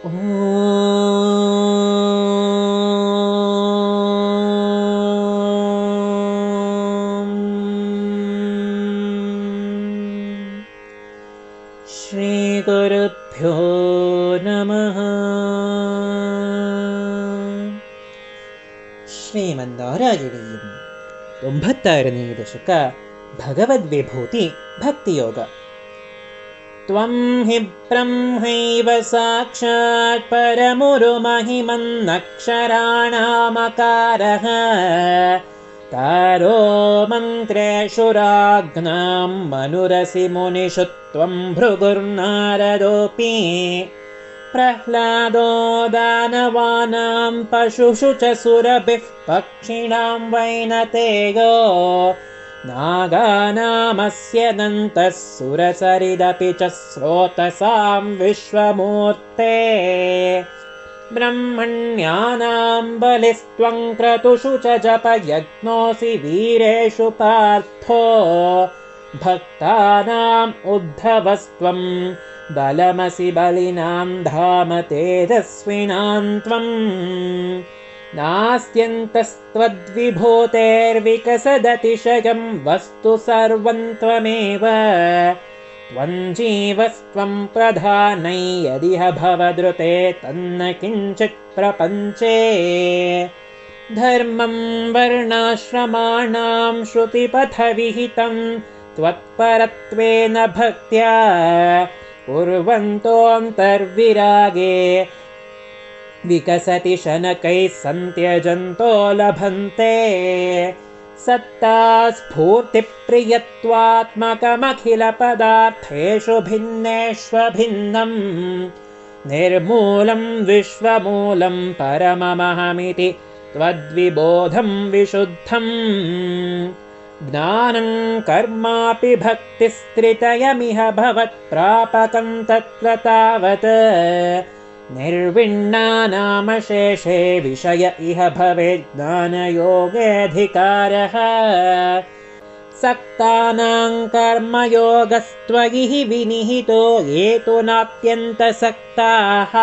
ॐ श्रीगुरुभ्यो नमः। ಶ್ರೀಮನ್ನಾರಾಯಣೀಯಂ 96ನೇ ದಶಕ ಭಗವದ್ವಿಭೂತಿ ಭಕ್ತಿಯೋಗ. ತ್ವಂ ಹಿ ಬ್ರಹ್ಮೈವ ಸಾಕ್ಷಾತ್ ಪರಮುರುಮಹಿಮನ್ನಕ್ಷರಾಣಾಮಕಾರಃ ತಾರೋ ಮಂತ್ರೇಷು ರಾಜ್ಞಾಂ ಮನುರಸಿ ಮುನಿಷು ತ್ವಂ ಭೃಗುರ್ನಾರದೋಪಿ ಪ್ರಹ್ಲಾದೋ ದಾನವಾನಾಂ ಪಶುಷು ಚ ಸುರಭಿಃ ಪಕ್ಷಿಣಾಂ ವೈನತೇಯೋ ನಾಗಾನಾಮಸ್ಯ ದಂತಃ ಸುರಸರಿದಪಿ ಚ ಸ್ರೋತಸಾಂ ವಿಶ್ವಮೂರ್ತೆ ಬ್ರಹ್ಮಣ್ಯಾನಾಂ ಬಲಿಸ್ತ್ವಂ ಕ್ರತುಷು ಚ ಜಪಯಜ್ಞೋಸಿ ವೀರೇಷು ಪಾರ್ಥೋ ಭಕ್ತಾನಾಂ ಉದ್ಧವಸ್ತ್ವಂ ಬಲಮಸಿ ಬಲಿನಾಂ ಧಾಮ ತೇಜಸ್ವಿನಾಂ ತ್ವಂ ನಾಸ್ತ್ಯಂತಸ್ತ್ವದ್ವಿಭೂತೇರ್ವಿಕಸದತಿಶಯಂ ವಸ್ತು ಸರ್ವಂ ತ್ವಮೇವ ತ್ವಂ ಜೀವಸ್ತ್ವಂ ಪ್ರಧಾನೈ ಯದಿಹ ಭವದೃತೆ ತನ್ನ ಕಿಂಚಿತ್ ಪ್ರಪಂಚೇ ಧರ್ಮಂ ವರ್ಣಾಶ್ರಮಾಣಾಂ ಶ್ರುತಿಪಥವಿಹಿತಂ ತ್ವತ್ಪರತ್ವೇನ ಭಕ್ತ್ಯಾ ಕುರ್ವಂತೋऽन्तರ್ವಿರಾಗೆ ವಿಕಸತಿ ಶನಕೈಃ ಸಂತ್ಯಜಂತೋ ಲಭಂತೆ ಸತ್ತಾ ಸ್ಫೂರ್ತಿಪ್ರಿಯತ್ವಾತ್ಮಕಮಖಿಲ ಪದಾರ್ಥೇಷು ಭಿನ್ನೇಷ್ವಭಿನ್ನಂ ನಿರ್ಮೂಲಂ ವಿಶ್ವಮೂಲಂ ಪರಮಮಹಮಿತಿ ತ್ವದ್ವಿಬೋಧಂ ವಿಶುದ್ಧಂ ಜ್ಞಾನಂ ಕರ್ಮಾಪಿ ಭಕ್ತಿಸ್ತ್ರಿತಯಮಿಹ ಭವತ್ಪ್ರಾಪಕಂ ತತ್ರ ತಾವತ್ ನಿರ್ವಿಣ್ಣಾನಾಮಶೇಷೇ ವಿಷಯ ಇಹ ಭವೇತ್ ಜ್ಞಾನಯೋಗೇऽಧಿಕಾರಃ ಸಕ್ತಾನಾಂ ಕರ್ಮಯೋಗಸ್ತ್ವಯಿ ವಿನಿಹಿತೋ ಯೇ ತು ನಾಪ್ಯಂತಸಕ್ತಾಃ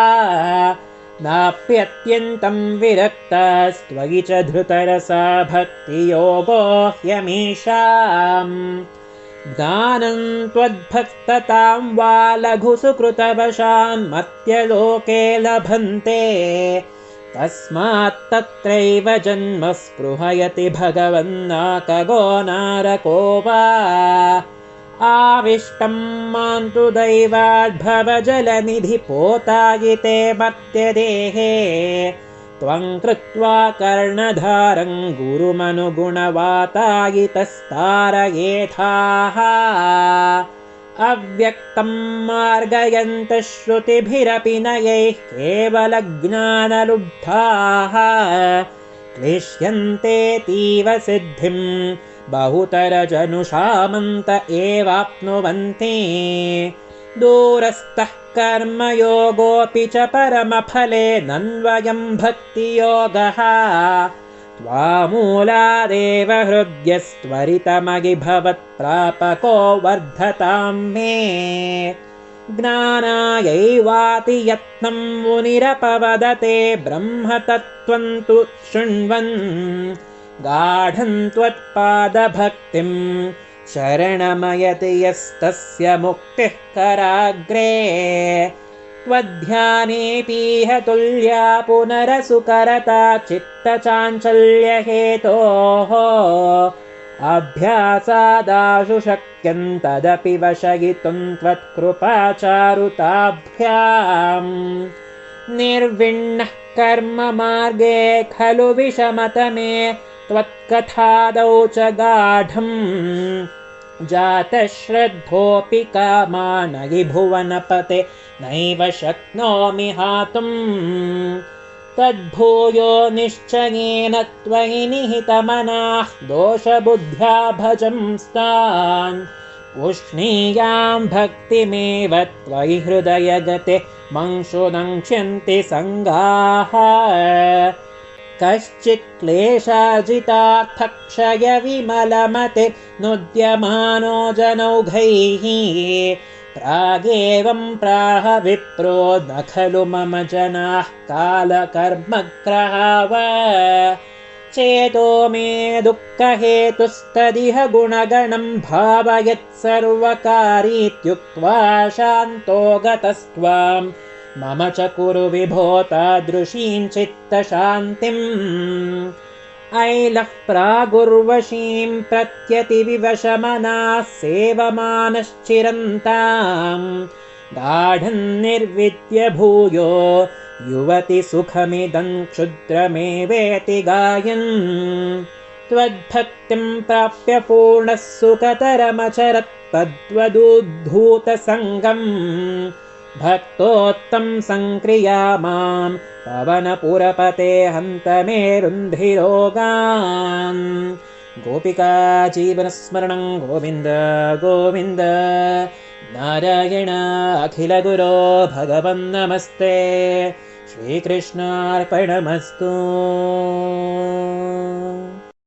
ನಾಪ್ಯತ್ಯಂತಂ ವಿರಕ್ತಾಸ್ತ್ವಯಿ ಚ ಧೃತರಸಾ ಭಕ್ತಿಯೋಗೋ ಹ್ಯಮೀಷಾಂ ಜ್ಞಾನಂ ತ್ವದ್ಭಕ್ತತಾಂ ವಾ ಲಘುಸುಕೃತವಶಾನ್ ಮರ್ತ್ಯಲೋಕೆ ಲಭಂತೆ ತಸ್ಮಾತ್ ತತ್ರೈವ ಜನ್ಮ ಸ್ಪೃಹಯತಿ ಭಗವನ್ನಾಕಗೋ ನಾರಕೋ ವಾ ಆವಿಷ್ಟಂ ಮಾಂತು ದೈವಾದ್ಭವಜಲನಿಧಿ ಪೋತಾಯಿತೆ ಮರ್ತ್ಯದೇಹೇ ತ್ವಂ ಕೃತ್ವಾ ಕರ್ಣಧಾರಂ ಗುರುಮನುಗುಣವಾತಾಯಿತಸ್ತಾರಯೇಥಾಃ ಅವ್ಯಕ್ತಂ ಮಾರ್ಗಯಂತಃ ಶ್ರುತಿಭಿರಪಿ ನಯೈಃ ಕೇವಲಜ್ಞಾನಲುಬ್ಧಾಃ ಕ್ಲಿಶ್ಯಂತೇತೀವ ಸಿದ್ಧಿಂ ಬಹುತರಜನುಷಾಮಂತ ಏವಾಪ್ನುವಂತಿ ದೂರಸ್ಥಃ ಕರ್ಮಯೋಗೋಪಿ ಚ ಪರಮಫಲೆ ನನ್ವಯಂ ಭಕ್ತಿಯೋಗಃ ತ್ವಾಮೂಲಾದೇವ ಹೃದ್ಯಸ್ತ್ವರಿತಮಗಿ ಭವತ್ಪ್ರಾಪಕೋ ವರ್ಧತಾಂ ಮೇ ಜ್ಞಾನಾಯೈವಾತಿ ಯತ್ನಂ ಮುನಿರಪವದತೆ ಬ್ರಹ್ಮತತ್ತ್ವಂ ತು ಶೃಣ್ವನ್ ಗಾಢಂ ತ್ವತ್ಪಾದಭಕ್ತಿಂ ಶರಣಮಯತಿ ಯಸ್ತಸ್ಯ ಮುಕ್ತಿಃ ಕರಾಗ್ರೇ ತ್ವಧ್ಯಾನೇಪೀಹ ತುಲ್ಯಾ ಪುನರಸುಕರತಾ ಚಿತ್ತಚಾಂಚಲ್ಯಹೇತೋಃ ಅಭ್ಯಾಸಾದಾಶು ಶಕ್ಯಂ ತದಪಿ ವಶಯಿತುಂ ತ್ವತ್ಕೃಪಾಚಾರುತಾಭ್ಯಾಂ ನಿರ್ವಿಣ್ಣಃ ಕರ್ಮ ಮಾರ್ಗೇ ಖಲು ವಿಷಮತಮೇ ತ್ವತ್ಕಥಾದೌ ಚ ಗಾಢಂ ಜಾತಶ್ರದ್ಧೋಪಿ ಕಾಮಾನಗಿ ಭುವನಪತೆ ನೈವ ಶಕ್ನೋಮಿ ಹಾತುಂ ತದ್ಭೂಯೋ ನಿಶ್ಚಯೇನ ತ್ವಯಿ ನಿಹಿತಮನಾಃ ದೋಷಬುದ್ಧ್ಯಾ ಭಜಂಸ್ತಾನ್ ಉಷ್ಣೀಯಾಂ ಭಕ್ತಿಮೇವ ತ್ವಯಿ ಹೃದಯಗತೆ ಮಂಶುನಂಕ್ಷ್ಯಂತಿ ಸಂಗಾಃ ಕಶ್ಚಿತ್ ಕ್ಲೇಶಾರ್ಜಿತಾರ್ಥಕ್ಷಯ ವಿಮಲಮತೆ ನುದ್ಯಮಾನೋ ಜನೌಘೈಃ प्रागेवं प्राह विप्रो न खलु मम जनाः कालकर्मग्रहा वा चेतो मे दुःखहेतुस्तदिह गुणगणं भावयत् सर्वकारीत्युक्त्वा शान्तो गतस्त्वां मम च कुरु विभो तादृशीं चित्तशान्तिम् ऐलः प्रागुर्वशीं प्रत्यतिविवशमनाः सेवमानश्चिरन्ताम् गाढं निर्विद्य भूयो युवति सुखमिदं क्षुद्रमेवेति गायन् त्वद्भक्तिं प्राप्य पूर्णः सुखतरमचरत् तद्वदुद्धूतसङ्गम् भक्तोत्तं संक्रिया मां पवनपुरपते हन्त मे रुन्धिरोगान् गोपिका जीवनस्मरणं गोविन्द गोविन्द नारायण अखिलगुरो भगवन् नमस्ते श्रीकृष्णार्पणमस्तु।